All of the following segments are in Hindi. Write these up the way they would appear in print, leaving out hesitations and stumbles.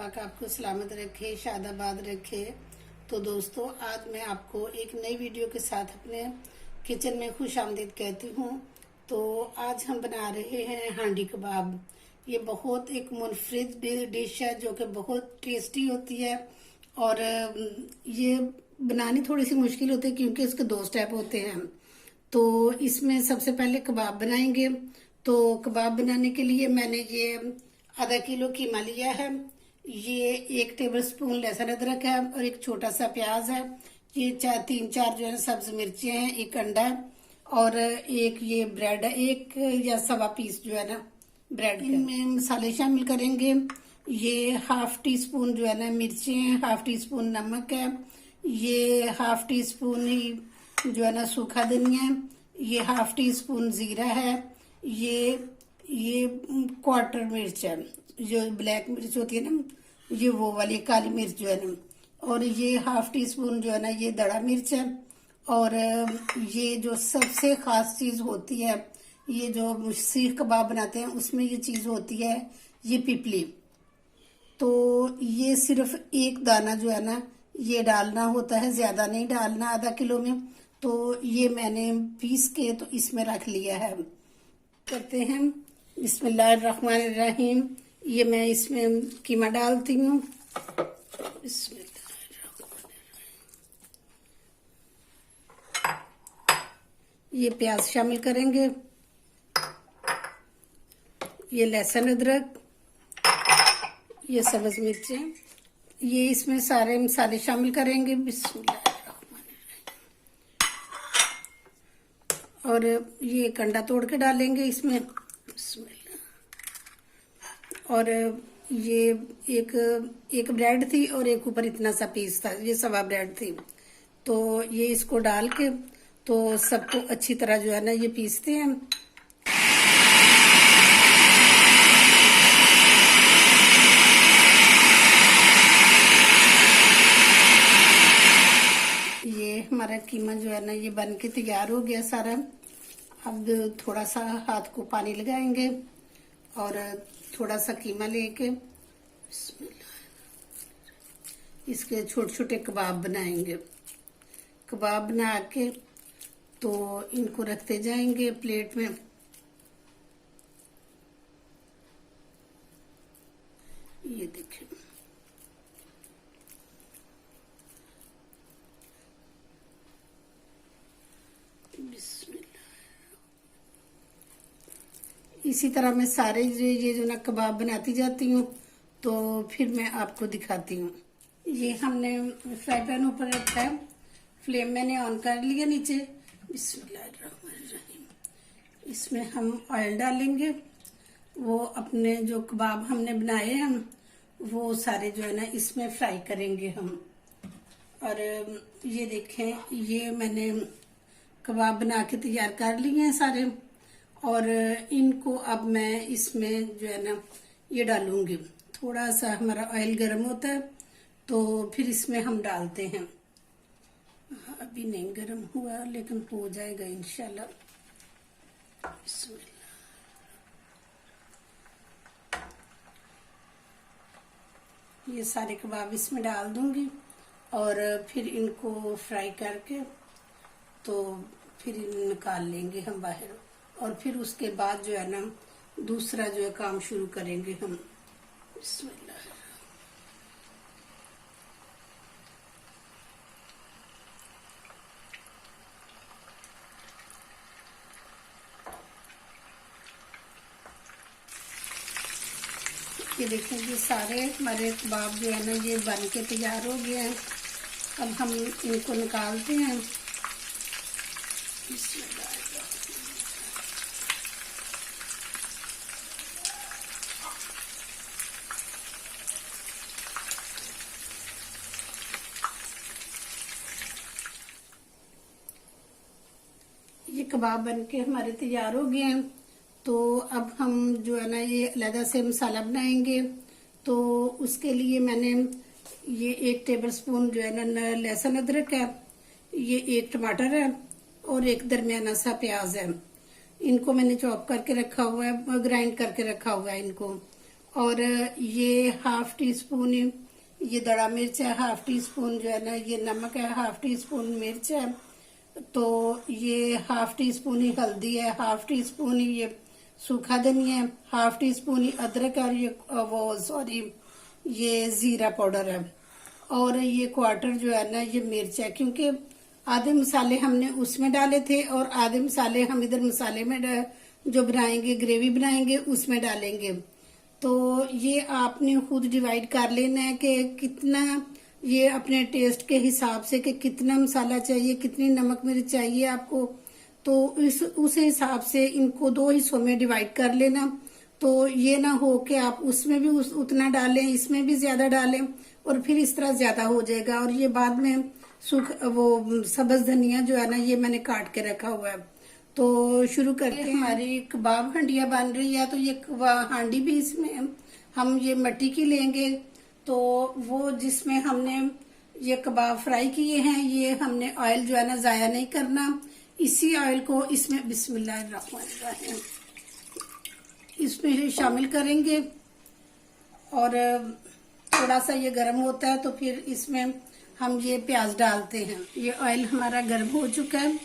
पाक आपको सलामत रखे, शादाबाद रखे। तो दोस्तों, आज मैं आपको एक नई वीडियो के साथ अपने किचन में खुश आमदीद कहती हूँ। तो आज हम बना रहे हैं हांडी कबाब। ये बहुत एक मुनफरिद डिश है जो कि बहुत टेस्टी होती है। और ये बनानी थोड़ी सी मुश्किल होती है क्योंकि इसके 2 स्टेप होते हैं। तो इसमें सबसे पहले कबाब बनाएंगे। तो कबाब बनाने के लिए मैंने ये आधा किलो कीमा लिया है, ये 1 टेबलस्पून लहसुन अदरक है और एक छोटा सा प्याज है। ये 3-4 जो है सब्ज मिर्चें हैं, 1 अंडा है और एक ये ब्रेड है, 1 या सवा पीस जो है ना ब्रेड। इनमें मसाले शामिल करेंगे। ये हाफ टी स्पून जो है ना मिर्चें हैं, हाफ टी स्पून नमक है, ये हाफ टी स्पून ही जो है ना सूखा धनिया है, ये हाफ टी स्पून जीरा है, ये 1/4 मिर्च है, जो ब्लैक मिर्च होती है ना, ये वो वाली काली मिर्च जो है ना, और ये हाफ टी स्पून जो है ना ये दड़ा मिर्च है। और ये जो सबसे खास चीज होती है, ये जो सीख कबाब बनाते हैं उसमें ये चीज होती है, ये पिपली। तो ये सिर्फ 1 दाना जो है ना ये डालना होता है, ज्यादा नहीं डालना आधा किलो में। तो ये मैंने पीस के तो इसमें रख लिया है। करते हैं बिस्मिल्लाहिर्रहमानिर्रहीम। ये मैं इसमें कीमा डालती हूँ। ये प्याज शामिल करेंगे, ये लहसुन अदरक, ये सब्ज मिर्चें, ये इसमें सारे मसाले शामिल करेंगे। बिस्मिल्लाह। और ये कंडा तोड़ के डालेंगे इसमें। और ये एक ब्रेड थी और एक ऊपर इतना सा पीस था, ये सवा ब्रेड थी। तो ये इसको डाल के तो सबको अच्छी तरह जो है ना ये पीसते हैं। ये हमारा कीमा जो है ना ये बन के तैयार हो गया सारा। अब थोड़ा सा हाथ को पानी लगाएंगे और थोड़ा सा कीमा लेके इसके छोटे छोटे कबाब बनाएंगे। कबाब बना के तो इनको रखते जाएंगे प्लेट में। ये देखिए, इसी तरह मैं सारे ये जो ना कबाब बनाती जाती हूँ। तो फिर मैं आपको दिखाती हूँ। ये हमने फ्राई पैन ऊपर रखा है, फ्लेम मैंने ऑन कर लिया नीचे। बिस्मिल्लाहिर्रहमानिर्रहीम। इसमें हम ऑयल डालेंगे। वो अपने जो कबाब हमने बनाए हैं वो सारे जो है ना इसमें फ्राई करेंगे हम। और ये देखें, ये मैंने कबाब बना के तैयार कर लिए हैं सारे। और इनको अब मैं इसमें जो है ना ये डालूंगी। थोड़ा सा हमारा ऑयल गर्म होता है तो फिर इसमें हम डालते हैं। अभी नहीं गर्म हुआ लेकिन हो जाएगा इंशाल्लाह। ये सारे कबाब इसमें डाल दूंगी और फिर इनको फ्राई करके तो फिर निकाल लेंगे हम बाहर। और फिर उसके बाद जो है ना दूसरा जो है काम शुरू करेंगे हम। बिस्मिल्लाह। ये देखिए, ये सारे हमारे कबाब जो है ना ये बन के तैयार हो गए हैं। अब हम इनको निकालते हैं। ये कबाब बन के हमारे तैयार हो गए हैं। तो अब हम जो है ना ये अलग से मसाला बनाएंगे। तो उसके लिए मैंने ये 1 टेबलस्पून जो है ना लहसुन अदरक है, ये 1 टमाटर है और एक दरमियाना सा प्याज है। इनको मैंने चॉप करके रखा हुआ है, ग्राइंड करके रखा हुआ है इनको। और ये हाफ टी स्पून ये दड़ा मिर्च है, हाफ टी स्पून जो है ना ये नमक है, हाफ टी स्पून मिर्च है, तो ये हाफ टी स्पून ही हल्दी है, हाफ टी स्पून ही ये सूखा धनिया है, हाफ टी स्पून ही अदरक और ये जीरा पाउडर है, और ये क्वार्टर जो है ना ये मिर्च है। क्योंकि आधे मसाले हमने उसमें डाले थे और आधे मसाले हम इधर मसाले में जो बनाएंगे, ग्रेवी बनाएंगे, उसमें डालेंगे। तो ये आपने खुद डिवाइड कर लेना है कि कितना, ये अपने टेस्ट के हिसाब से कि कितना मसाला चाहिए, कितनी नमक मिर्च चाहिए आपको, तो उस हिसाब से इनको 2 हिस्सों में डिवाइड कर लेना। तो ये ना हो कि आप उसमें भी उतना डालें, इसमें भी ज्यादा डालें और फिर इस तरह ज्यादा हो जाएगा। और ये बाद में वो सब्ज धनिया जो है ना ये मैंने काट के रखा हुआ है। तो शुरू करते हैं। हमारी कबाब हांडिया बन रही है, तो ये हांडी भी इसमें हम ये मिट्टी की लेंगे, तो वो जिसमें हमने ये कबाब फ्राई किए हैं, ये हमने ऑयल जो है ना जाया नहीं करना। इसी ऑयल को इसमें बिस्मिल्लाहिर्रहमानिर्रहीम इसमें शामिल करेंगे, और थोड़ा सा ये गर्म होता है तो फिर इसमें हम ये प्याज डालते हैं। ये ऑयल हमारा गर्म हो चुका है,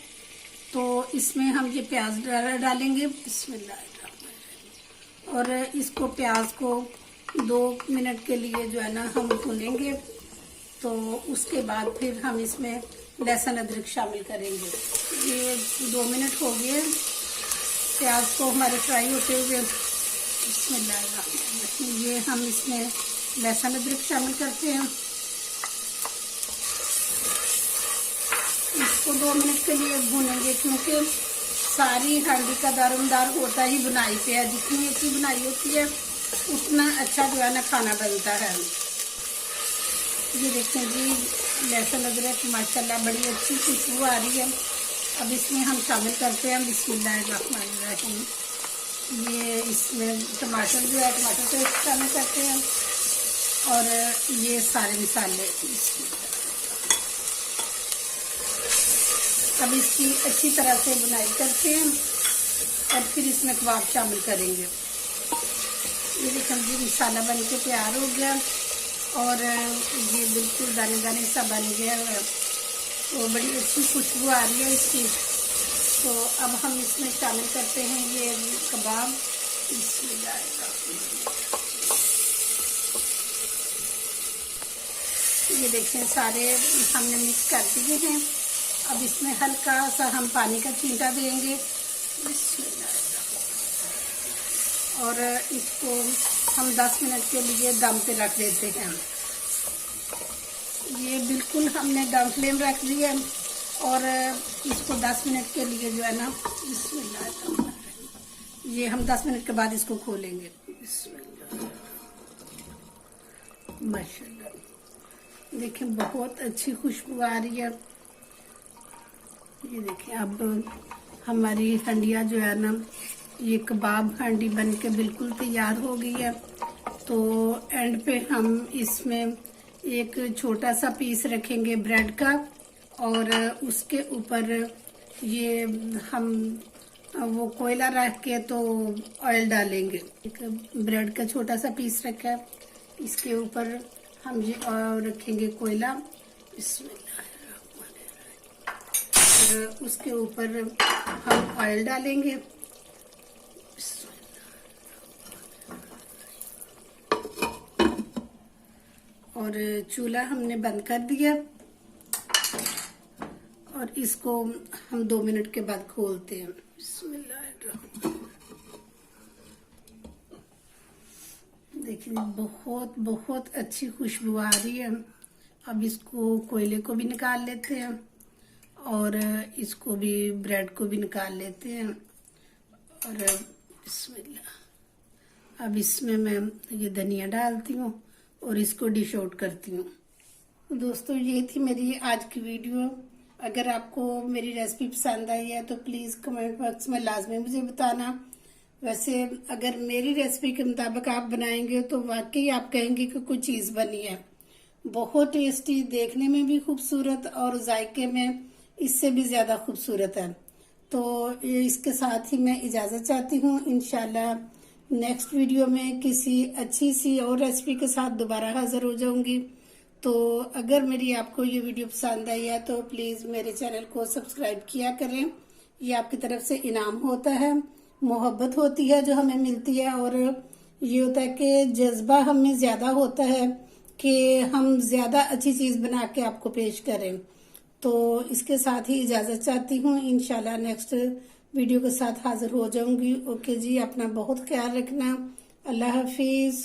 तो इसमें हम ये प्याज डालेंगे बिस्मिल्लाहिर्रहमानिर्रहीम, और इसको प्याज को 2 मिनट के लिए जो है ना हम भूनेंगे। तो उसके बाद फिर हम इसमें लहसुन अदरक शामिल करेंगे। ये 2 मिनट हो गए प्याज को हमारे फ्राई होते हुए। बिस्मिल्लाहिर्रहमानिर्रहीम ये हम इसमें लहसुन अदरक शामिल करते हैं। इसको 2 मिनट के लिए भूनेंगे, क्योंकि सारी हांडी का दारोमदार होता ही बुनाई पे है। जितनी अच्छी बुनाई होती है उतना अच्छा जो है ना खाना बनता है। ये देखें जी लहसुन अदरक माशाल्लाह बड़ी अच्छी खुशबू आ रही है। अब इसमें हम शामिल करते हैं बिस्मिल्लाहिर्रहमानिर्रहीम ये इसमें टमाटर जो है टमाटर पेस्ट शामिल करते हैं, और ये सारे मसाले। अब इसकी अच्छी तरह से बुनाई करते हैं और फिर इसमें कबाब शामिल करेंगे। ये देखिए जी मसाला बन के तैयार हो गया और ये बिल्कुल दाने दाने सा बन गया है, तो बड़ी अच्छी खुशबू आ रही है इसकी। तो अब हम इसमें शामिल करते हैं ये कबाब। ये देखिए सारे हमने मिक्स कर दिए हैं। अब इसमें हल्का सा हम पानी का छींटा देंगे और इसको हम 10 मिनट के लिए दम पे रख देते हैं। ये बिल्कुल हमने दम फ्लेम रख दी है और इसको 10 मिनट के लिए जो है ना ये हम 10 मिनट के बाद इसको खोलेंगे। माशाल्लाह देखिए बहुत अच्छी खुशबू आ रही है। ये देखिए अब हमारी हंडिया जो है ना ये कबाब हांडी बन के बिल्कुल तैयार हो गई है। तो एंड पे हम इसमें एक छोटा सा पीस रखेंगे ब्रेड का और उसके ऊपर ये हम वो कोयला रख के तो ऑयल डालेंगे। एक ब्रेड का छोटा सा पीस रखा है, इसके ऊपर हम ये रखेंगे कोयला और उसके ऊपर हम ऑयल डालेंगे। और चूल्हा हमने बंद कर दिया और इसको हम 2 मिनट के बाद खोलते हैं। देखिए बहुत बहुत अच्छी खुशबू आ रही है। अब इसको कोयले को भी निकाल लेते हैं और इसको भी ब्रेड को भी निकाल लेते हैं। और बिस्मिल्लाह अब इसमें मैं ये धनिया डालती हूँ और इसको डिश आउट करती हूँ। दोस्तों ये थी मेरी आज की वीडियो। अगर आपको मेरी रेसिपी पसंद आई है तो प्लीज़ कमेंट बॉक्स में लाजमी मुझे बताना। वैसे अगर मेरी रेसिपी के मुताबिक आप बनाएंगे तो वाकई आप कहेंगे कि कोई चीज़ बनी है। बहुत टेस्टी, देखने में भी खूबसूरत और जायके में इससे भी ज़्यादा खूबसूरत है। तो इसके साथ ही मैं इजाज़त चाहती हूँ। इंशाल्लाह नेक्स्ट वीडियो में किसी अच्छी सी और रेसिपी के साथ दोबारा हाजिर हो जाऊंगी। तो अगर मेरी आपको ये वीडियो पसंद आई है तो प्लीज मेरे चैनल को सब्सक्राइब किया करें। ये आपकी तरफ से इनाम होता है, मोहब्बत होती है जो हमें मिलती है, और ये होता है कि जज्बा हमें ज्यादा होता है कि हम ज्यादा अच्छी चीज बना के आपको पेश करें। तो इसके साथ ही इजाजत चाहती हूँ। इंशाल्लाह नेक्स्ट वीडियो के साथ हाजिर हो जाऊंगी। ओके जी, अपना बहुत ख्याल रखना। अल्लाह हाफिज।